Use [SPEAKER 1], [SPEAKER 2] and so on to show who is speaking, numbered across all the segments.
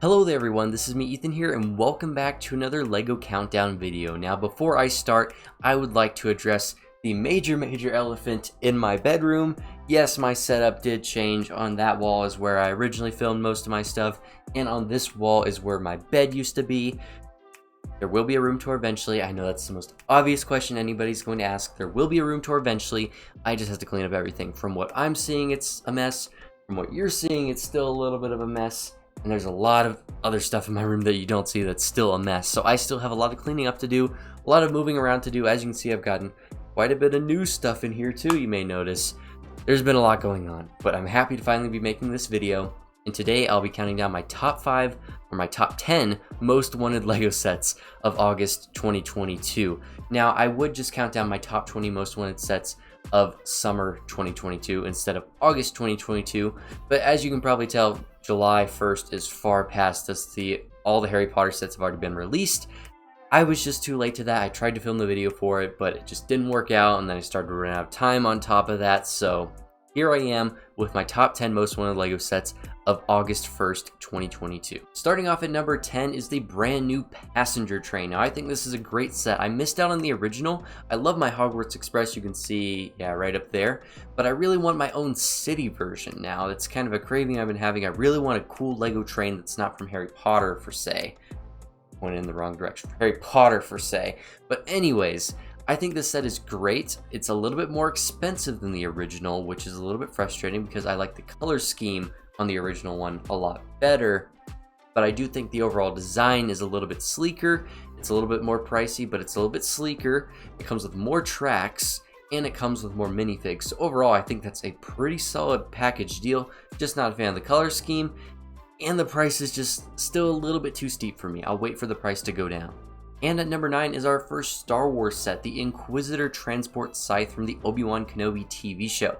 [SPEAKER 1] Hello there everyone, this is me Ethan here and welcome back to another LEGO Countdown video. Now before I start, I would like to address the major elephant in my bedroom. Yes, my setup did change. On that wall is where I originally filmed most of my stuff, and on this wall is where my bed used to be. There will be a room tour eventually. I know that's the most obvious question anybody's going to ask. There will be a room tour eventually. I just have to clean up everything. From what I'm seeing, it's a mess. From what you're seeing, it's still a little bit of a mess. And there's a lot of other stuff in my room that you don't see that's still a mess. So I still have a lot of cleaning up to do, a lot of moving around to do. As you can see, I've gotten quite a bit of new stuff in here too, you may notice. There's been a lot going on, but I'm happy to finally be making this video. And today I'll be counting down my top 5 or my top 10 most wanted LEGO sets of August 2022. Now I would just count down my top 20 most wanted sets of summer 2022 instead of August 2022, but as you can probably tell, July 1st is far past us. All the Harry Potter sets have already been released. I was just too late to that. I tried to film the video for it, but it just didn't work out, and then I started to run out of time on top of that, so here I am with my top 10 most wanted LEGO sets of August 1st, 2022. Starting off at number 10 is the brand new passenger train. Now I think this is a great set. I missed out on the original. I love my Hogwarts Express, you can see, yeah, right up there. But I really want my own city version now. That's kind of a craving I've been having. I really want a cool LEGO train that's not from Harry Potter, per se. Went in the wrong direction. Harry Potter, per se. But anyways, I think this set is great. It's a little bit more expensive than the original, which is a little bit frustrating because I like the color scheme on the original one a lot better. But I do think the overall design is a little bit sleeker. It's a little bit more pricey, but it's a little bit sleeker. It comes with more tracks, and it comes with more minifigs. So overall, I think that's a pretty solid package deal. Just not a fan of the color scheme, and the price is just still a little bit too steep for me. I'll wait for the price to go down. And at number 9 is our first Star Wars set, the Inquisitor Transport Scythe from the Obi-Wan Kenobi TV show.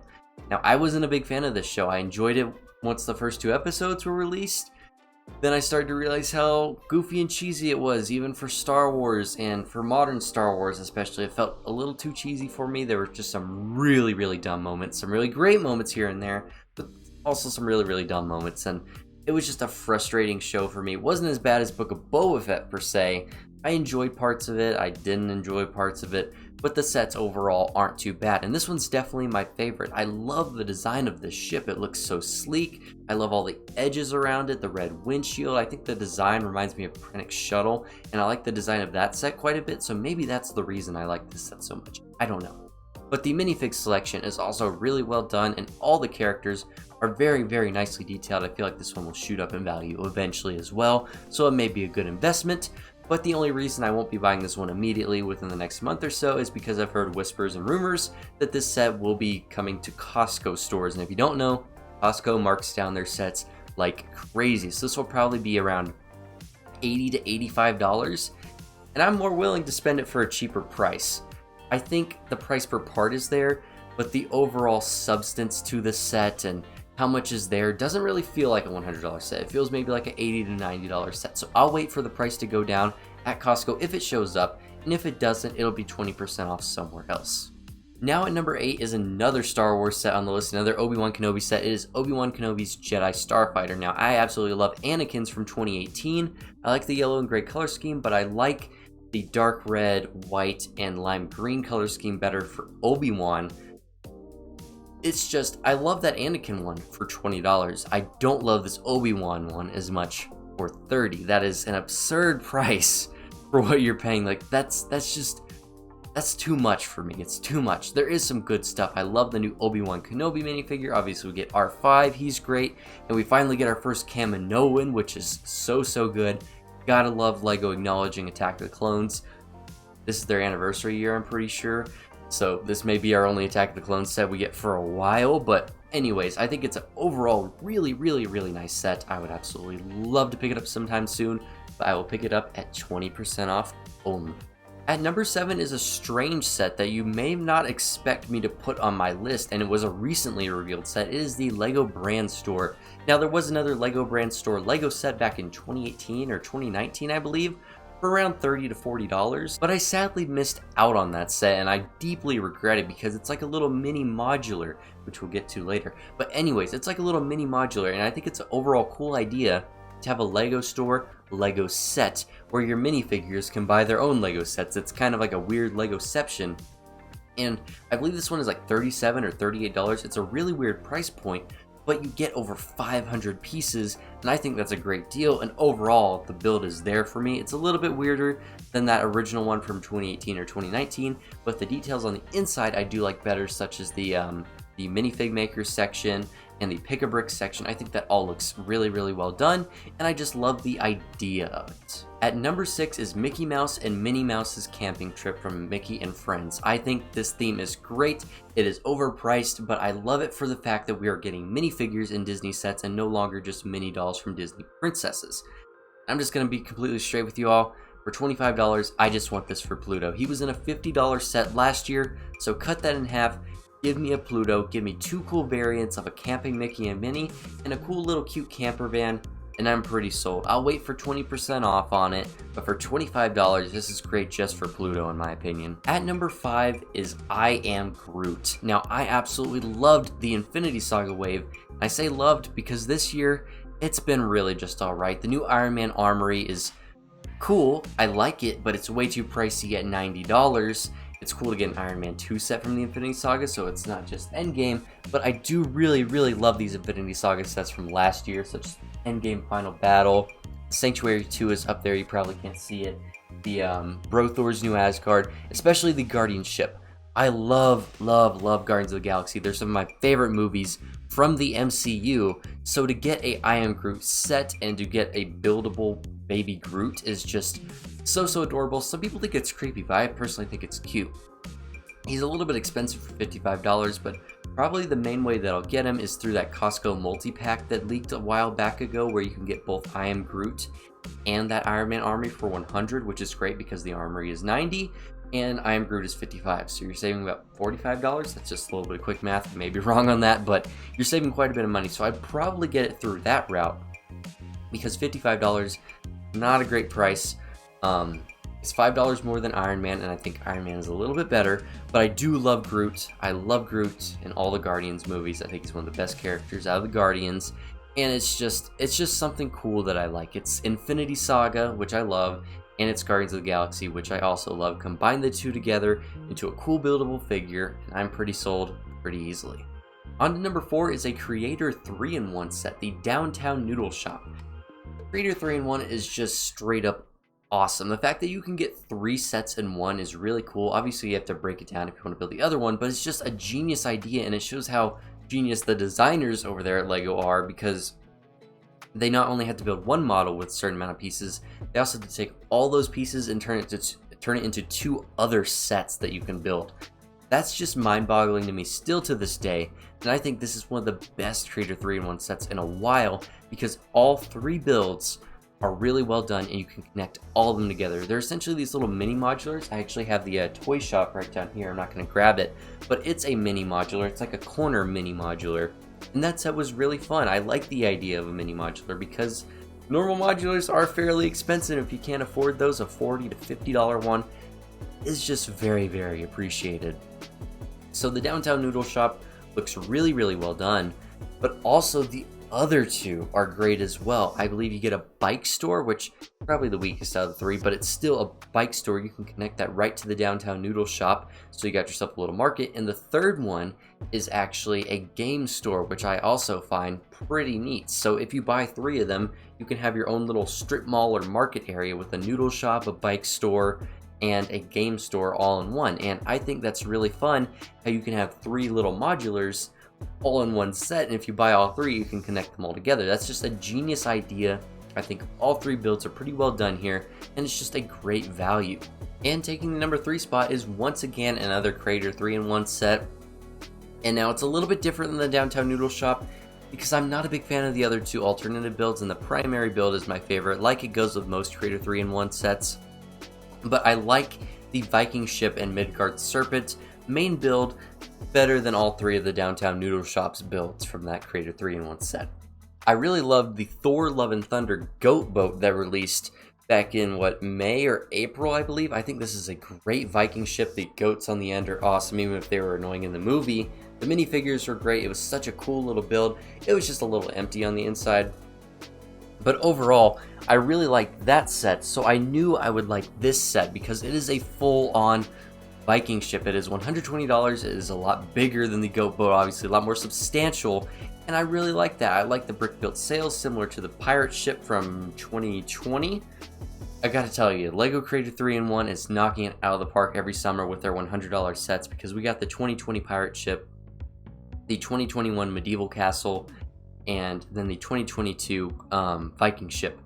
[SPEAKER 1] Now, I wasn't a big fan of this show. I enjoyed it once the first 2 episodes were released. Then I started to realize how goofy and cheesy it was, even for Star Wars, and for modern Star Wars especially. It felt a little too cheesy for me. There were just some really dumb moments, some really great moments here and there, but also some really dumb moments, and it was just a frustrating show for me. It wasn't as bad as Book of Boba Fett, per se. I enjoyed parts of it, I didn't enjoy parts of it, but the sets overall aren't too bad. And this one's definitely my favorite. I love the design of this ship. It looks so sleek. I love all the edges around it, the red windshield. I think the design reminds me of Krennic's shuttle, and I like the design of that set quite a bit, so maybe that's the reason I like this set so much. I don't know. But the minifig selection is also really well done, and all the characters are very nicely detailed. I feel like this one will shoot up in value eventually as well, so it may be a good investment. But the only reason I won't be buying this one immediately within the next month or so is because I've heard whispers and rumors that this set will be coming to Costco stores. And if you don't know, Costco marks down their sets like crazy. So this will probably be around $80 to $85. And I'm more willing to spend it for a cheaper price. I think the price per part is there, but the overall substance to the set and how much is there doesn't really feel like a $100 set. It feels maybe like an $80 to $90 set. So I'll wait for the price to go down at Costco if it shows up, and if it doesn't, it'll be 20% off somewhere else. Now at number 8 is another Star Wars set on the list, another Obi-Wan Kenobi set. It is Obi-Wan Kenobi's Jedi Starfighter. Now I absolutely love Anakin's from 2018. I like the yellow and gray color scheme, but I like the dark red, white, and lime green color scheme better for Obi-Wan. It's just, I love that Anakin one for $20. I don't love this Obi-Wan one as much for $30. That is an absurd price for what you're paying. Like, that's too much for me. It's too much. There is some good stuff. I love the new Obi-Wan Kenobi minifigure. Obviously, we get R5. He's great. And we finally get our first Kaminoan, which is so good. Gotta love LEGO acknowledging Attack of the Clones. This is their anniversary year, I'm pretty sure. So this may be our only Attack of the Clones set we get for a while, but anyways, I think it's an overall really nice set. I would absolutely love to pick it up sometime soon, but I will pick it up at 20% off only. At number 7 is a strange set that you may not expect me to put on my list, and it was a recently revealed set. It is the LEGO Brand Store. Now there was another LEGO Brand Store LEGO set back in 2018 or 2019, I believe, for around $30 to $40, but I sadly missed out on that set, and I deeply regret it because it's like a little mini modular, which we'll get to later. But anyways, it's like a little mini modular, and I think it's an overall cool idea to have a Lego store, Lego set, where your minifigures can buy their own Lego sets. It's kind of like a weird Legoception. And I believe this one is like $37 or $38. It's a really weird price point, but you get over 500 pieces, and I think that's a great deal, and overall, the build is there for me. It's a little bit weirder than that original one from 2018 or 2019, but the details on the inside I do like better, such as the minifig maker section and the pick-a-brick section. I think that all looks really, really well done, and I just love the idea of it. At number 6 is Mickey Mouse and Minnie Mouse's camping trip from Mickey and Friends. I think this theme is great. It is overpriced, but I love it for the fact that we are getting minifigures in Disney sets and no longer just mini dolls from Disney princesses. I'm just going to be completely straight with you all. For $25, I just want this for Pluto. He was in a $50 set last year, so cut that in half. Give me a Pluto, give me 2 cool variants of a camping Mickey and Minnie, and a cool little cute camper van, and I'm pretty sold. I'll wait for 20% off on it, but for $25, this is great just for Pluto in my opinion. At number 5 is I Am Groot. Now, I absolutely loved the Infinity Saga wave. I say loved because this year, it's been really just alright. The new Iron Man armory is cool, I like it, but it's way too pricey at $90. It's cool to get an Iron Man 2 set from the Infinity Saga, so it's not just Endgame, but I do really, really love these Infinity Saga sets from last year, such as Endgame Final Battle. Sanctuary 2 is up there, you probably can't see it. The Bro Thor's New Asgard, especially the Guardian Ship. I love, love, love Guardians of the Galaxy. They're some of my favorite movies from the MCU, so to get a I Am Groot set and to get a buildable baby Groot is just so adorable. Some people think it's creepy, but I personally think it's cute. He's a little bit expensive for $55, but probably the main way that I'll get him is through that Costco multi-pack that leaked a while back ago, where you can get both I Am Groot and that Iron Man armory for $100, which is great because the armory is $90 and I Am Groot is $55, so you're saving about $45. That's just a little bit of quick math, I may be wrong on that, but you're saving quite a bit of money, so I'd probably get it through that route because $55, not a great price. It's $5 more than Iron Man, and I think Iron Man is a little bit better, but I do love Groot. I love Groot in all the Guardians movies. I think he's one of the best characters out of the Guardians, and it's just something cool that I like. It's Infinity Saga, which I love, and it's Guardians of the Galaxy, which I also love. Combine the two together into a cool buildable figure, and I'm pretty sold pretty easily. On to number 4 is a Creator 3-in-1 set, the Downtown Noodle Shop. Creator 3-in-1 is just straight up awesome. The fact that you can get 3 sets in one is really cool. Obviously, you have to break it down if you want to build the other one, but it's just a genius idea, and it shows how genius the designers over there at LEGO are, because they not only have to build one model with a certain amount of pieces, they also have to take all those pieces and turn it into 2 other sets that you can build. That's just mind-boggling to me still to this day, and I think this is one of the best Creator 3-in-1 sets in a while, because all 3 builds are really well done, and you can connect all of them together. They're essentially these little mini modulars. I actually have the toy shop right down here. I'm not going to grab it, but it's a mini modular. It's like a corner mini modular, and that set was really fun. I like the idea of a mini modular because normal modulars are fairly expensive. If you can't afford those, a $40 to $50 one is just very, very appreciated. So the Downtown Noodle Shop looks really, really well done, but also the other 2 are great as well. I believe you get a bike store, which is probably the weakest out of the 3, but it's still a bike store. You can connect that right to the Downtown Noodle Shop, so you got yourself a little market. And the third one is actually a game store, which I also find pretty neat. So if you buy 3 of them, you can have your own little strip mall or market area with a noodle shop, a bike store, and a game store all in one. And I think that's really fun how you can have 3 little modulars all in one set, and if you buy all 3, you can connect them all together. That's just a genius idea. I think all 3 builds are pretty well done here, and it's just a great value. And taking the number 3 spot is once again another Creator 3-in-1 set, and now it's a little bit different than the Downtown Noodle Shop because I'm not a big fan of the other 2 alternative builds, and the primary build is my favorite, like it goes with most Creator 3-in-1 sets. But I like the Viking Ship and Midgard Serpent main build better than all 3 of the Downtown Noodle Shop's builds from that Creator 3-in-1 set. I really loved the Thor Love and Thunder goat boat that released back in, May or April, I believe. I think this is a great Viking ship. The goats on the end are awesome, even if they were annoying in the movie. The minifigures were great. It was such a cool little build. It was just a little empty on the inside. But overall, I really like that set, so I knew I would like this set because it is a full-on Viking ship. It is $120. It is a lot bigger than the Goat boat, obviously a lot more substantial, and I really like that. I like the brick-built sails, similar to the pirate ship from 2020. I gotta tell you, LEGO Creator 3-in-1 is knocking it out of the park every summer with their $100 sets, because we got the 2020 pirate ship, the 2021 medieval castle, and then the 2022 Viking ship.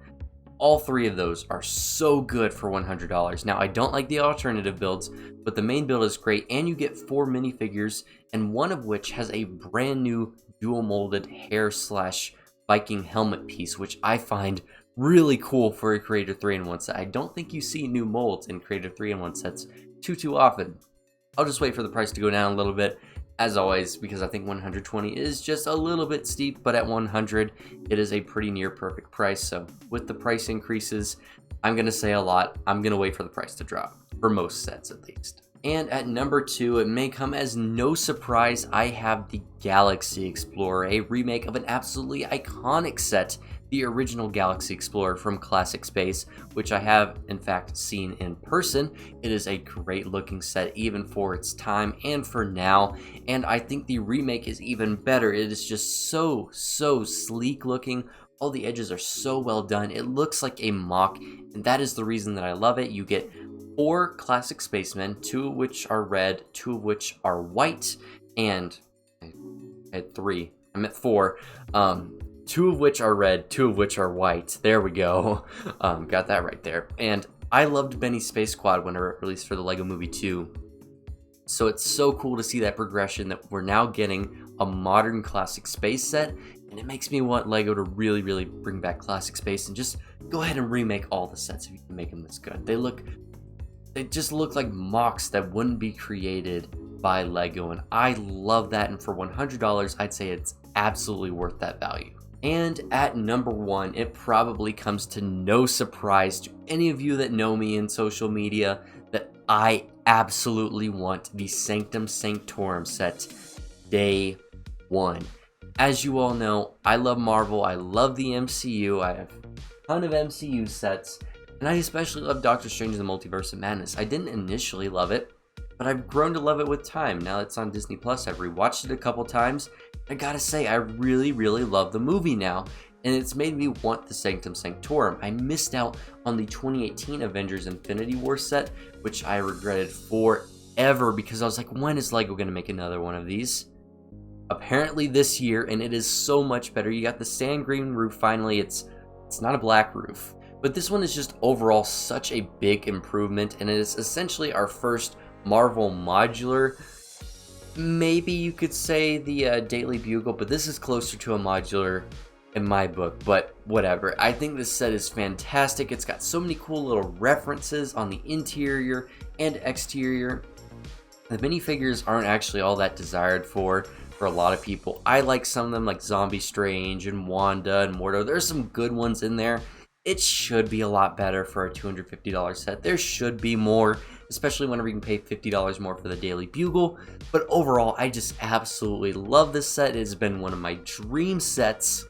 [SPEAKER 1] All three of those are so good for $100. Now, I don't like the alternative builds, but the main build is great, and you get 4 minifigures, and one of which has a brand new dual molded hair / Viking helmet piece, which I find really cool for a Creator 3-in-1 set. I don't think you see new molds in Creator 3-in-1 sets too often. I'll just wait for the price to go down a little bit, as always, because I think 120 is just a little bit steep, but at 100 it is a pretty near perfect price. So with the price increases, I'm gonna say a lot. I'm gonna wait for the price to drop, for most sets at least. And at number 2, it may come as no surprise, I have the Galaxy Explorer, a remake of an absolutely iconic set, the original Galaxy Explorer from Classic Space, which I have in fact seen in person. It is a great looking set, even for its time and for now, and I think the remake is even better. It is just so sleek looking. All the edges are so well done. It looks like a mock, and that is the reason that I love it. You get 4 classic spacemen, 2 of which are red, 2 of which are white, and I had 3. I meant 4. 2 of which are red, 2 of which are white. There we go. Got that right there. And I loved Benny's Space Squad when it released for the Lego Movie 2. So it's so cool to see that progression, that we're now getting a modern classic space set, and it makes me want Lego to really bring back classic space and just go ahead and remake all the sets if you can make them this good. They just look like mocks that wouldn't be created by Lego, and I love that, and for $100, I'd say it's absolutely worth that value. And at number 1, it probably comes to no surprise to any of you that know me in social media that I absolutely want the Sanctum Sanctorum set day 1. As you all know, I love Marvel, I love the MCU, I have a ton of MCU sets, and I especially love Doctor Strange in the Multiverse of Madness. I didn't initially love it, but I've grown to love it with time. Now it's on Disney Plus, I've rewatched it a couple times. I gotta say, I really love the movie now, and it's made me want the Sanctum Sanctorum. I missed out on the 2018 Avengers Infinity War set, which I regretted forever because I was like, when is Lego gonna make another one of these? Apparently this year, and it is so much better. You got the sand green roof finally. It's not a black roof, but this one is just overall such a big improvement, and it is essentially our first Marvel modular. Maybe you could say the Daily Bugle, but this is closer to a modular in my book, but whatever. I think this set is fantastic. It's got so many cool little references on the interior and exterior. The minifigures aren't actually all that desired for a lot of people. I like some of them, like Zombie Strange and Wanda and Mordo. There's some good ones in there. It should be a lot better for a $250 set. There should be more, especially whenever you can pay $50 more for the Daily Bugle. But overall, I just absolutely love this set. It has been one of my dream sets,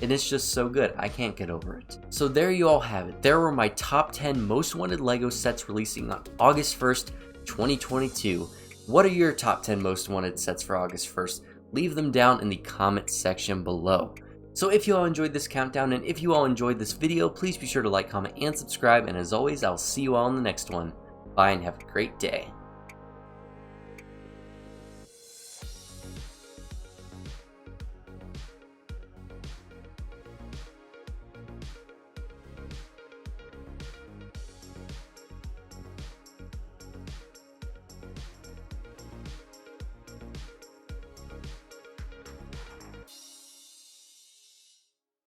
[SPEAKER 1] and it's just so good. I can't get over it. So there you all have it. There were my top 10 most wanted LEGO sets releasing on August 1st, 2022. What are your top 10 most wanted sets for August 1st? Leave them down in the comment section below. So if you all enjoyed this countdown, and if you all enjoyed this video, please be sure to like, comment, and subscribe. And as always, I'll see you all in the next one. Bye and have a great day.